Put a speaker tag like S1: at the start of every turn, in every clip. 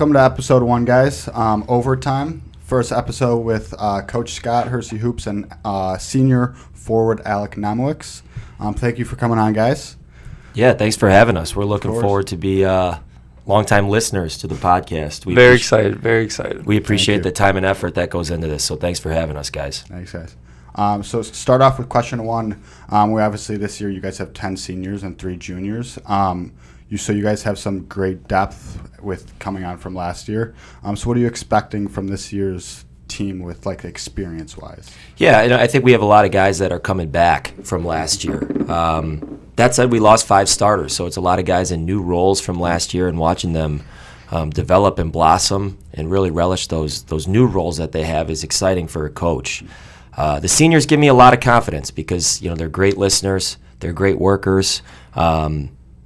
S1: welcome to episode 1, guys. Overtime. First episode with Coach Scott, Hersey Hoops, and senior forward Alec Naumowicz. Thank you for coming on, guys.
S2: Yeah, thanks for having us. We're looking forward to be longtime listeners to the podcast.
S3: Very excited.
S2: We appreciate the time and effort that goes into this, so thanks for having us, guys.
S1: Thanks, guys. So start off with question 1. We obviously this year you guys have 10 seniors and 3 juniors. So you guys have some great depth with coming on from last year. So what are you expecting from this year's team with like experience-wise?
S2: Yeah, I think we have a lot of guys that are coming back from last year. That said, we lost 5 starters, so it's a lot of guys in new roles from last year, and watching them develop and blossom and really relish those new roles that they have is exciting for a coach. The seniors give me a lot of confidence because they're great listeners, they're great workers,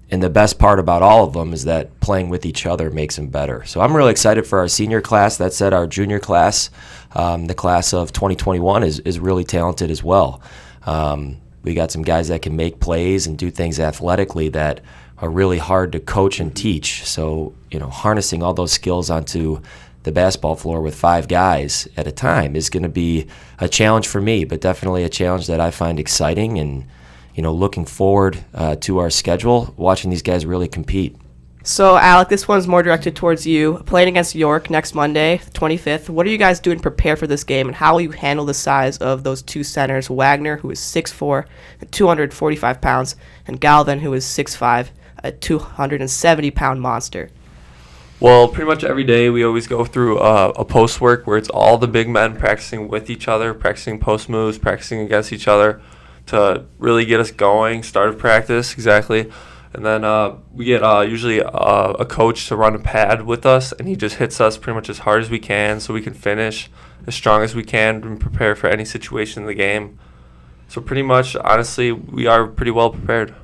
S2: and the best part about all of them is that playing with each other makes them better. So I'm really excited for our senior class. That said, our junior class, the class of 2021, is really talented as well. We got some guys that can make plays and do things athletically that are really hard to coach and teach. So, harnessing all those skills onto the basketball floor with 5 guys at a time is going to be a challenge for me, but definitely a challenge that I find exciting, and looking forward to our schedule, watching these guys really compete.
S4: So, Alec, this one's more directed towards you. Playing against York next Monday, the 25th, what are you guys doing to prepare for this game, and how will you handle the size of those 2 centers, Wagner, who is 6'4", at 245 pounds, and Galvin, who is 6'5", a 270-pound monster?
S3: Well, pretty much every day we always go through a post work where it's all the big men practicing with each other, practicing post moves, practicing against each other to really get us going, start of practice, exactly. And then we get usually a coach to run a pad with us, and he just hits us pretty much as hard as we can so we can finish as strong as we can and prepare for any situation in the game. So pretty much, honestly, we are pretty well prepared.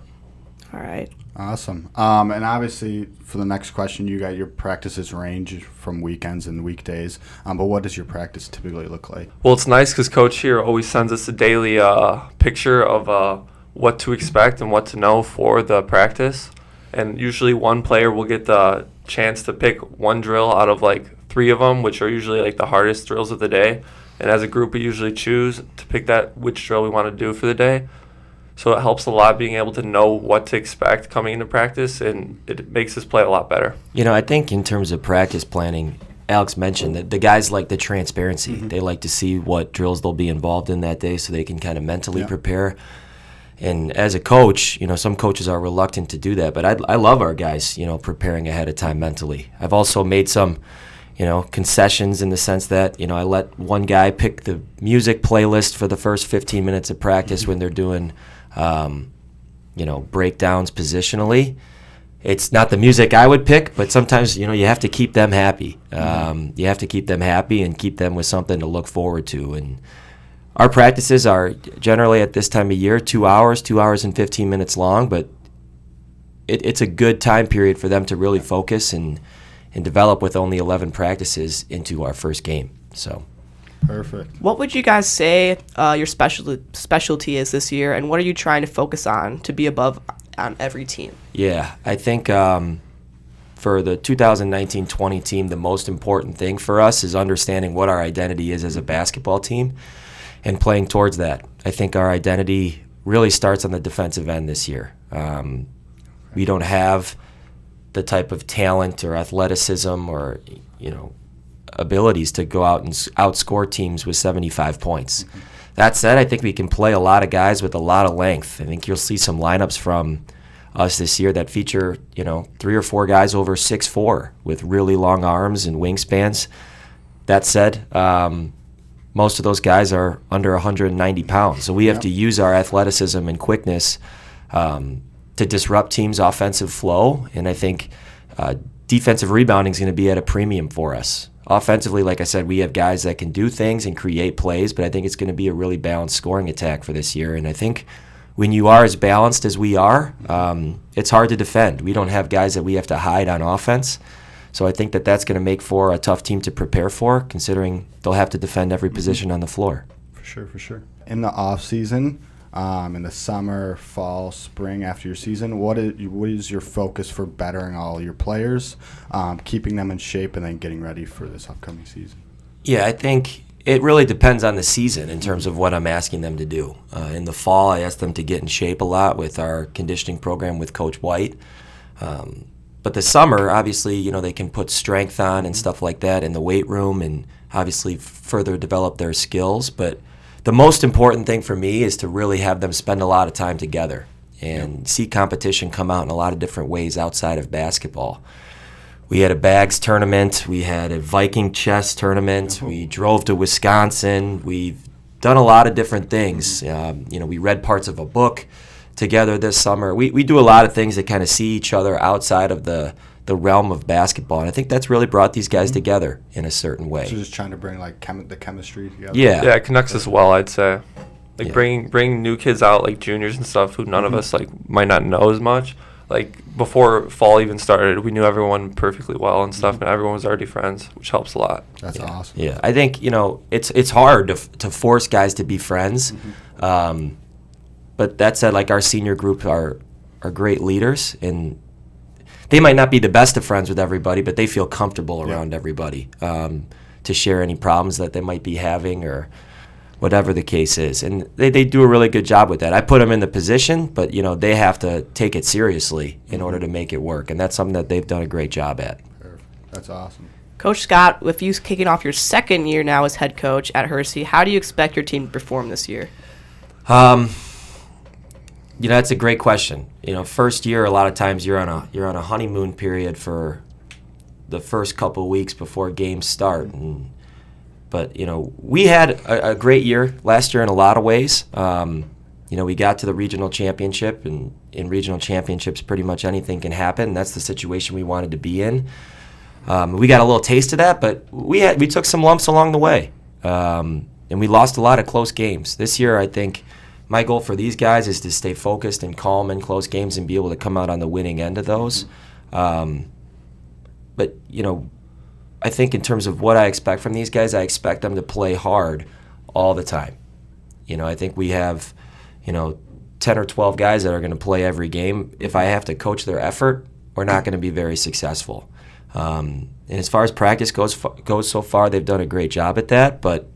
S4: All right.
S1: Awesome. And obviously, for the next question, you got your practices range from weekends and weekdays. But what does your practice typically look like?
S3: Well, it's nice because Coach here always sends us a daily picture of what to expect and what to know for the practice. And usually one player will get the chance to pick one drill out of like 3 of them, which are usually like the hardest drills of the day. And as a group, we usually choose to pick which drill we want to do for the day. So it helps a lot being able to know what to expect coming into practice, and it makes us play a lot better.
S2: I think in terms of practice planning, Alex mentioned that the guys like the transparency. Mm-hmm. They like to see what drills they'll be involved in that day so they can kind of mentally prepare. And as a coach, some coaches are reluctant to do that, but I love our guys, preparing ahead of time mentally. I've also made some concessions in the sense that, I let one guy pick the music playlist for the first 15 minutes of practice when they're doing breakdowns positionally. It's not the music I would pick, but sometimes, you have to keep them happy. You have to keep them happy and keep them with something to look forward to. And our practices are generally at this time of year 2 hours and 15 minutes long, but it's a good time period for them to really focus and develop with only 11 practices into our first game. So.
S1: Perfect.
S4: What would you guys say your specialty is this year, and what are you trying to focus on to be above on every team? Yeah,
S2: I think for the 2019-20 team, the most important thing for us is understanding what our identity is as a basketball team and playing towards that. I think our identity really starts on the defensive end this year. We don't have the type of talent or athleticism or, abilities to go out and outscore teams with 75 points. Mm-hmm. That said, I think we can play a lot of guys with a lot of length. I think you'll see some lineups from us this year that feature, 3 or 4 guys over 6'4" with really long arms and wingspans. That said, most of those guys are under 190 pounds. So we have to use our athleticism and quickness to disrupt teams' offensive flow. And I think defensive rebounding is going to be at a premium for us. Offensively, like I said, we have guys that can do things and create plays, but I think it's going to be a really balanced scoring attack for this year. And I think when you are as balanced as we are, it's hard to defend. We don't have guys that we have to hide on offense. So I think that's going to make for a tough team to prepare for, considering they'll have to defend every position on the floor.
S1: For sure. In the off season, in the summer, fall, spring after your season. What is your focus for bettering all your players, keeping them in shape, and then getting ready for this upcoming season?
S2: Yeah, I think it really depends on the season in terms of what I'm asking them to do. In the fall, I ask them to get in shape a lot with our conditioning program with Coach White. But the summer, obviously, they can put strength on and stuff like that in the weight room and obviously further develop their skills. But the most important thing for me is to really have them spend a lot of time together and see competition come out in a lot of different ways outside of basketball. We had a bags tournament. We had a Viking chess tournament. We drove to Wisconsin. We've done a lot of different things. We read parts of a book together this summer. We do a lot of things that kind of see each other outside of the realm of basketball, and I think that's really brought these guys together in a certain way.
S1: So just trying to bring like the chemistry together.
S2: Yeah,
S3: it connects us well, I'd say. Bring new kids out like juniors and stuff who none of us might not know as much. Like before fall even started, we knew everyone perfectly well and stuff, and everyone was already friends, which helps a lot.
S1: That's awesome.
S2: Yeah, I think it's hard to force guys to be friends. But that said, like our senior group are great leaders, and they might not be the best of friends with everybody, but they feel comfortable around everybody to share any problems that they might be having or whatever the case is. And they do a really good job with that. I put them in the position, but they have to take it seriously in order to make it work, and that's something that they've done a great job at.
S1: Perfect. That's awesome.
S4: Coach Scott, with you kicking off your second year now as head coach at Hersey, how do you expect your team to perform this year?
S2: That's a great question. First year, a lot of times you're on a honeymoon period for the first couple of weeks before games start. But we had a great year last year in a lot of ways. We got to the regional championship, and in regional championships, pretty much anything can happen. That's the situation we wanted to be in. We got a little taste of that, but we took some lumps along the way, and we lost a lot of close games. This year, I think my goal for these guys is to stay focused and calm in close games and be able to come out on the winning end of those. But I think in terms of what I expect from these guys, I expect them to play hard all the time. I think we have 10 or 12 guys that are going to play every game. If I have to coach their effort, we're not going to be very successful. And as far as practice goes so far, they've done a great job at that, but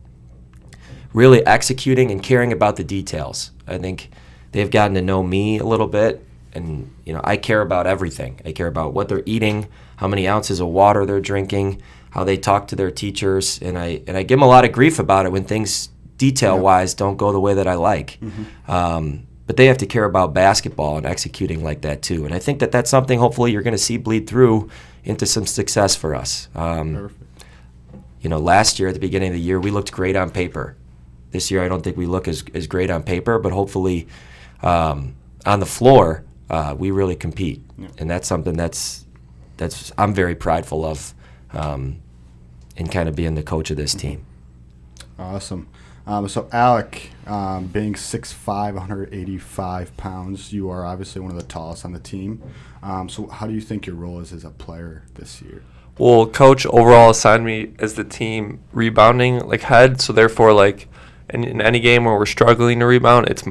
S2: really executing and caring about the details. I think they've gotten to know me a little bit, and I care about everything. I care about what they're eating, how many ounces of water they're drinking, how they talk to their teachers, and I give them a lot of grief about it when things detail-wise don't go the way that I like. But they have to care about basketball and executing like that too. And I think that that's something hopefully you're going to see bleed through into some success for us.
S1: Perfect.
S2: Last year at the beginning of the year, we looked great on paper. This year I don't think we look as great on paper, but hopefully on the floor we really compete. And that's something that's I'm very prideful of in kind of being the coach of this team.
S1: Awesome. So Alec, being 6'5", 185 pounds, you are obviously one of the tallest on the team. So how do you think your role is as a player this year?
S3: Well, coach overall assigned me as the team rebounding head, so therefore in any game where we're struggling to rebound, it's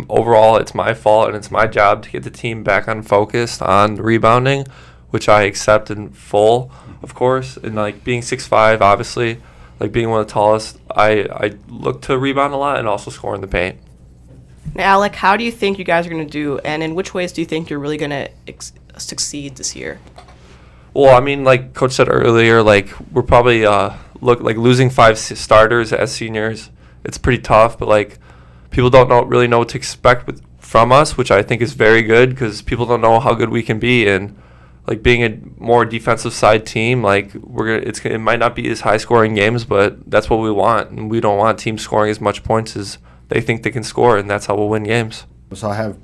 S3: my fault and it's my job to get the team back on focus on rebounding, which I accept in full, of course. And being 6'5", obviously, being one of the tallest, I look to rebound a lot and also score in the paint.
S4: Now, Alec, how do you think you guys are going to do, and in which ways do you think you're really going to succeed this year?
S3: Well, I mean, like Coach said earlier, we're probably losing 5 starters as seniors. It's pretty tough, but people don't really know what to expect from us, which I think is very good because people don't know how good we can be. And being a more defensive side team, it might not be as high scoring games, but that's what we want. And we don't want teams scoring as much points as they think they can score, and that's how we'll win games.
S1: So I have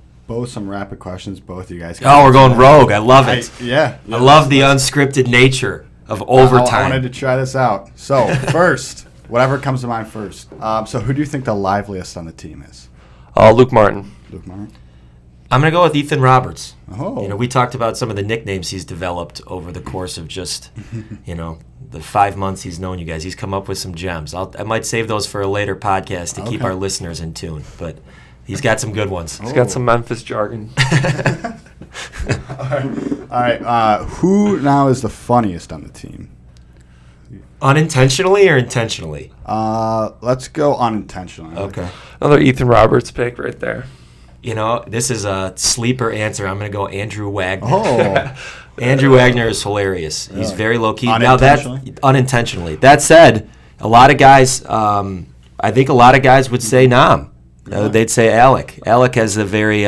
S1: some rapid questions. Both of you guys.
S2: Oh, we're going rogue. I love it.
S1: I
S2: love the unscripted nature of overtime.
S1: I wanted to try this out. So first, whatever comes to mind first. So who do you think the liveliest on the team is?
S3: Luke Martin.
S1: Luke Martin.
S2: I'm going to go with Ethan Roberts.
S1: Oh.
S2: We talked about some of the nicknames he's developed over the course of just, the 5 months he's known you guys. He's come up with some gems. I might save those for a later podcast to keep our listeners in tune. But He's got some good ones.
S3: He's got some Memphis jargon.
S1: All right. Who now is the funniest on the team?
S2: Unintentionally or intentionally?
S1: Let's go unintentionally.
S2: Okay.
S3: Another Ethan Roberts pick right there.
S2: You know, this is a sleeper answer. I'm going to go Andrew Wagner.
S1: Oh.
S2: Andrew Wagner is hilarious. He's
S1: Really?
S2: very low key.
S1: Unintentionally?
S2: Unintentionally. That said, a lot of guys, I think a lot of guys would say Nam. They'd say Alec. Alec has a very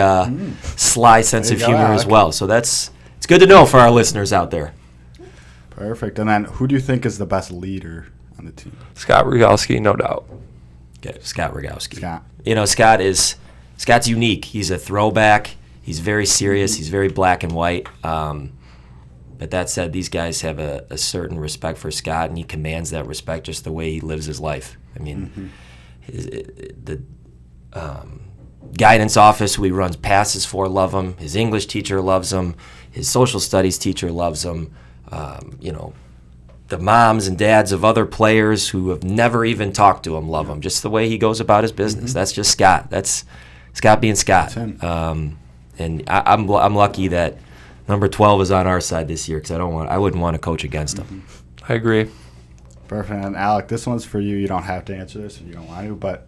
S2: sly sense of
S1: There you go,
S2: humor as
S1: Alec.
S2: well. So it's good to know for our listeners out there.
S1: Perfect. And then who do you think is the best leader on the team?
S3: Scott Rogowski, no doubt.
S2: Okay, Scott Rogowski.
S1: Scott.
S2: You know, Scott's unique. He's a throwback. He's very serious. He's very black and white. But that said, these guys have a certain respect for Scott, and he commands that respect just the way he lives his life. I mean, the guidance office who he runs passes for love him. His English teacher loves him. His social studies teacher loves him. You know, the moms and dads of other players who have never even talked to him love him. Just the way he goes about his business. That's just Scott. That's Scott being Scott.
S1: That's him.
S2: And I'm lucky that number 12 is on our side this year because I wouldn't want to coach against him.
S3: I agree.
S1: Perfect. And Alec, this one's for you. You don't have to answer this if you don't want to, but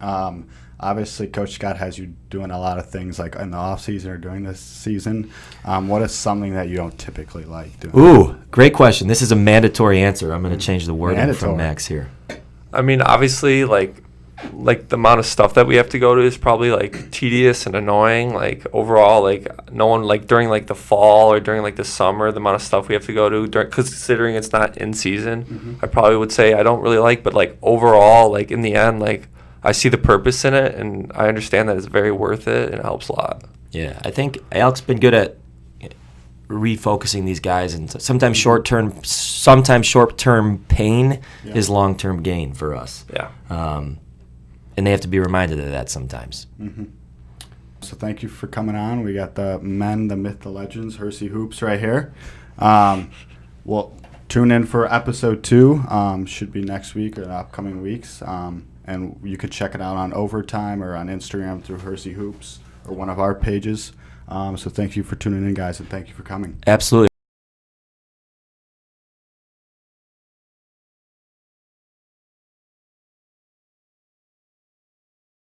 S1: obviously Coach Scott has you doing a lot of things like in the off season or during this season. What is something that you don't typically like doing?
S2: Ooh, great question. This is a mandatory answer. I'm going to change the wording
S1: Mandatory.
S2: from Max here.
S3: I mean, obviously, like the amount of stuff that we have to go to is probably like tedious and annoying. Like overall, like no one like during like the fall or during like the summer, the amount of stuff we have to go to because considering it's not in season, I probably would say I don't really like. But like overall, like in the end, like I see the purpose in it, and I understand that it's very worth it and it helps a lot.
S2: Yeah, I think Alec's been good at refocusing these guys, and sometimes short-term pain is long-term gain for us.
S3: Yeah.
S2: And they have to be reminded of that sometimes.
S1: So thank you for coming on. We got the men, the myth, the legends, Hersey Hoops right here. Well, tune in for episode 2. Should be next week or the upcoming weeks. And you could check it out on Overtime or on Instagram through Hersey Hoops or one of our pages. So thank you for tuning in, guys, and thank you for coming.
S2: Absolutely.